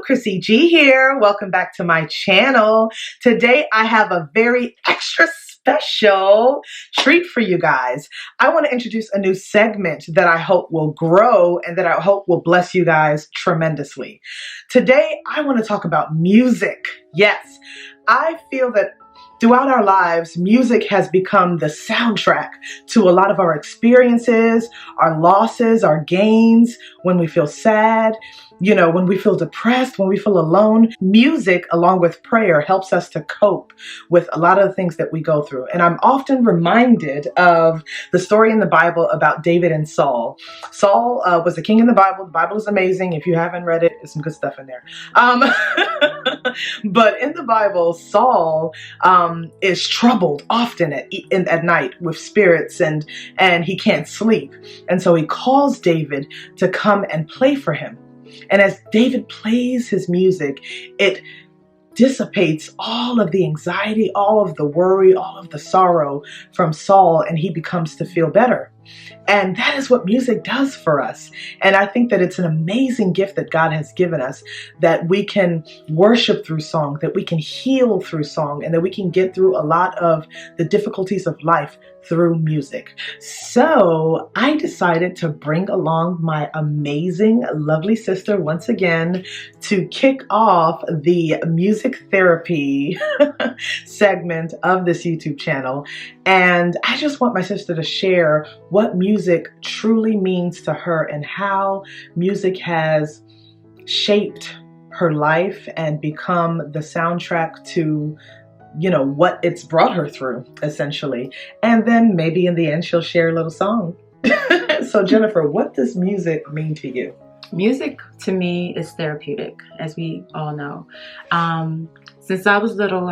Chrissy G here. Welcome back to my channel. Today I have a very extra special treat for you guys. I want to introduce a new segment that I hope will grow and that I hope will bless you guys tremendously. Today I want to talk about music. Yes, I feel that throughout our lives, music has become the soundtrack to a lot of our experiences, our losses, our gains, when we feel sad, when we feel depressed, when we feel alone. Music, along with prayer, helps us to cope with a lot of the things that we go through. And I'm often reminded of the story in the Bible about David and Saul. Saul was a king in the Bible. The Bible is amazing. If you haven't read it, there's some good stuff in there. But in the Bible, Saul is troubled often at night with spirits, and he can't sleep. And so he calls David to come and play for him. And as David plays his music, it dissipates all of the anxiety, all of the worry, all of the sorrow from Saul, and he becomes to feel better. And that is what music does for us. And I think that it's an amazing gift that God has given us, that we can worship through song, that we can heal through song, and that we can get through a lot of the difficulties of life through music. So I decided to bring along my amazing, lovely sister once again to kick off the music therapy segment of this YouTube channel. And I just want my sister to share what music truly means to her and how music has shaped her life and become the soundtrack to what it's brought her through, essentially. And then maybe in the end, she'll share a little song. So Jennifer, what does music mean to you? Music to me is therapeutic, as we all know. Since I was little,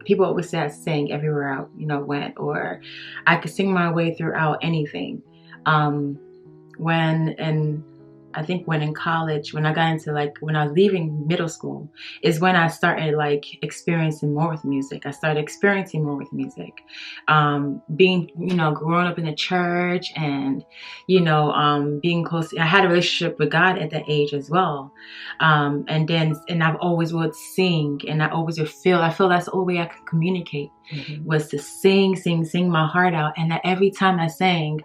people always say I sang everywhere I went, or I could sing my way throughout anything. I think when in college, when I got into when I was leaving middle school, is when I started experiencing more with music. I started experiencing more with music. Growing up in the church and, being close. I had a relationship with God at that age as well. And I've always would sing, and I always would I feel that's the only way I could communicate. Mm-hmm. Was to sing my heart out. And that every time I sang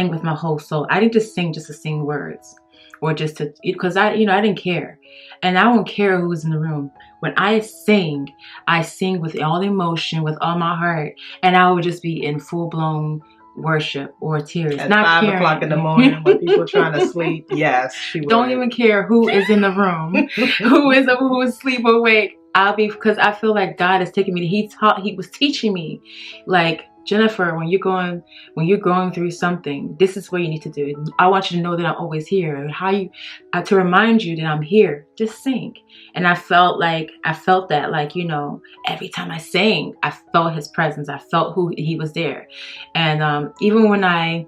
with my whole soul. I didn't just sing to sing words, or just to, because I didn't care. And I don't care who was in the room. When I sing with all the emotion, with all my heart, and I would just be in full blown worship or tears. At 5 o'clock in the morning when people trying to sleep. Yes, she would. Don't even care who is in the room, who is asleep or awake. Because I feel like God is taking me. He was teaching me, Jennifer, when you're going through something, this is what you need to do. I want you to know that I'm always here, and to remind you that I'm here. Just sing. And I felt that, every time I sang, I felt His presence. I felt He was there. And even when I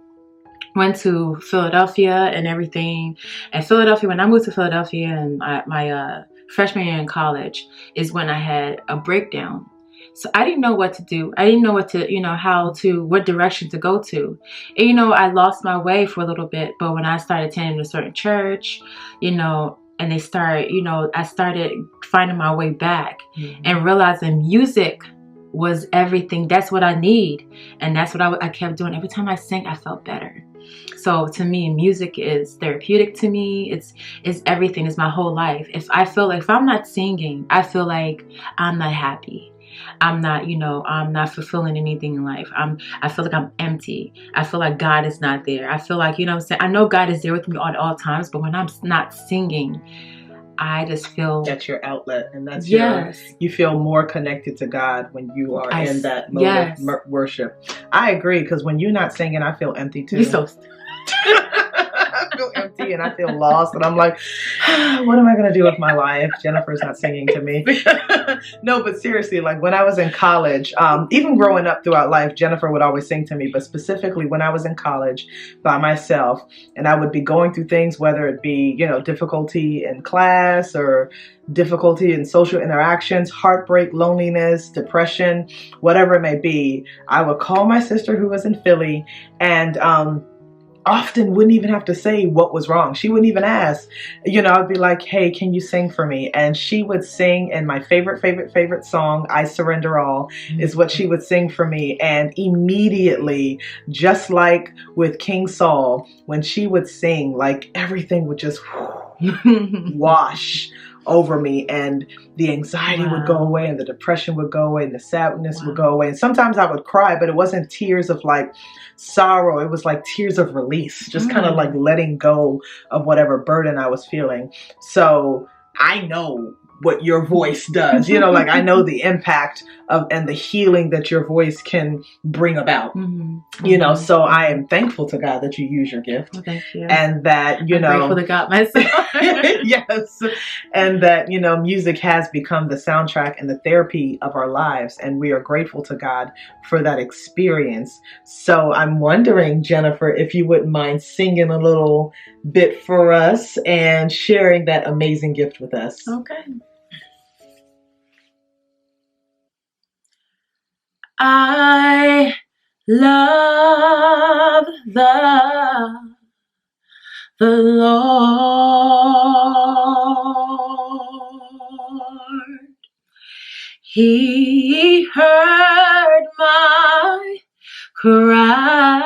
went to Philadelphia and everything, when I moved to Philadelphia and my freshman year in college is when I had a breakdown. So I didn't know what to do. I didn't know what direction to go to. And, I lost my way for a little bit. But when I started attending a certain church, and I started finding my way back. Mm-hmm. And realizing music was everything. That's what I need. And that's what I kept doing. Every time I sang, I felt better. So to me, music is therapeutic to me. It's everything. It's my whole life. If I'm not singing, I feel like I'm not happy. I'm not fulfilling anything in life. I feel like I'm empty. I feel like God is not there. I feel like, I'm saying, I know God is there with me at all times, but when I'm not singing, I just feel that's your outlet, and that's yes. You feel more connected to God when you are in that mode yes. of worship. I agree, because when you're not singing, I feel empty too. You're so I feel empty and I feel lost, and I'm like, what am I going to do with my life? Jennifer's not singing to me. No, but seriously, when I was in college, even growing up throughout life, Jennifer would always sing to me, but specifically when I was in college by myself, and I would be going through things, whether it be, difficulty in class or difficulty in social interactions, heartbreak, loneliness, depression, whatever it may be, I would call my sister who was in Philly, and often wouldn't even have to say what was wrong. She wouldn't even ask. You know, I'd be like, hey, can you sing for me? And she would sing, and my favorite song, I Surrender All, is what she would sing for me. And immediately, just like with King Saul, when she would sing, like everything would just wash over me, and the anxiety would go away, and the depression would go away, and the sadness would go away. And sometimes I would cry, but it wasn't tears of like sorrow. It was like tears of release, just kind of like letting go of whatever burden I was feeling. So I know what your voice does, you know, like I know the impact of and the healing that your voice can bring about, you know. So I am thankful to God that you use your gift. Thank you. And that, you I'm know, grateful to God myself. yes, and that, you know, music has become the soundtrack and the therapy of our lives, and we are grateful to God for that experience. So I'm wondering, Jennifer, if you wouldn't mind singing a little bit for us and sharing that amazing gift with us. Okay. I love the Lord. He heard my cry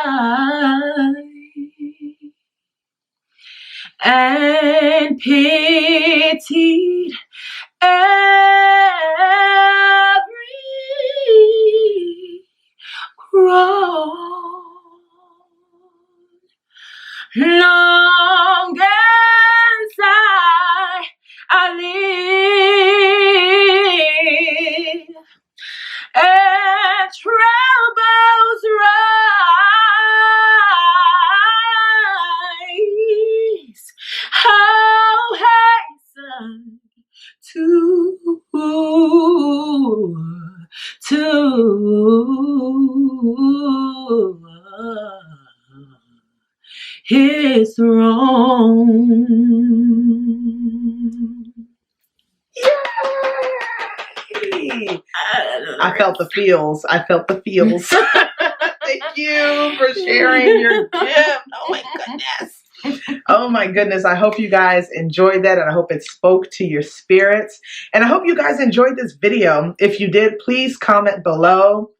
and pitied every groan. Long as I live and troubles rise, how hasten to his throne. Yay! I felt the feels. I felt the feels. Thank you for sharing your gift. Oh my goodness. Oh my goodness. I hope you guys enjoyed that, and I hope it spoke to your spirits. And I hope you guys enjoyed this video. If you did, please comment below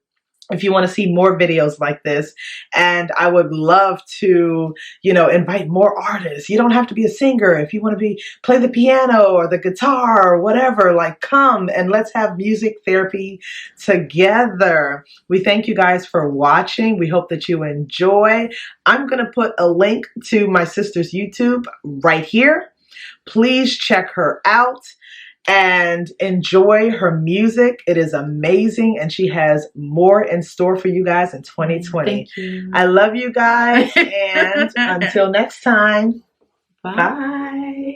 if you want to see more videos like this. And I would love to, you know, invite more artists. You don't have to be a singer. If you want to play the piano or the guitar or whatever, like come and let's have music therapy together. We thank you guys for watching. We hope that you enjoy. I'm going to put a link to my sister's YouTube right here. Please check her out and enjoy her music. It is amazing, and she has more in store for you guys in 2020. Thank you. I love you guys, and until next time, Bye. bye.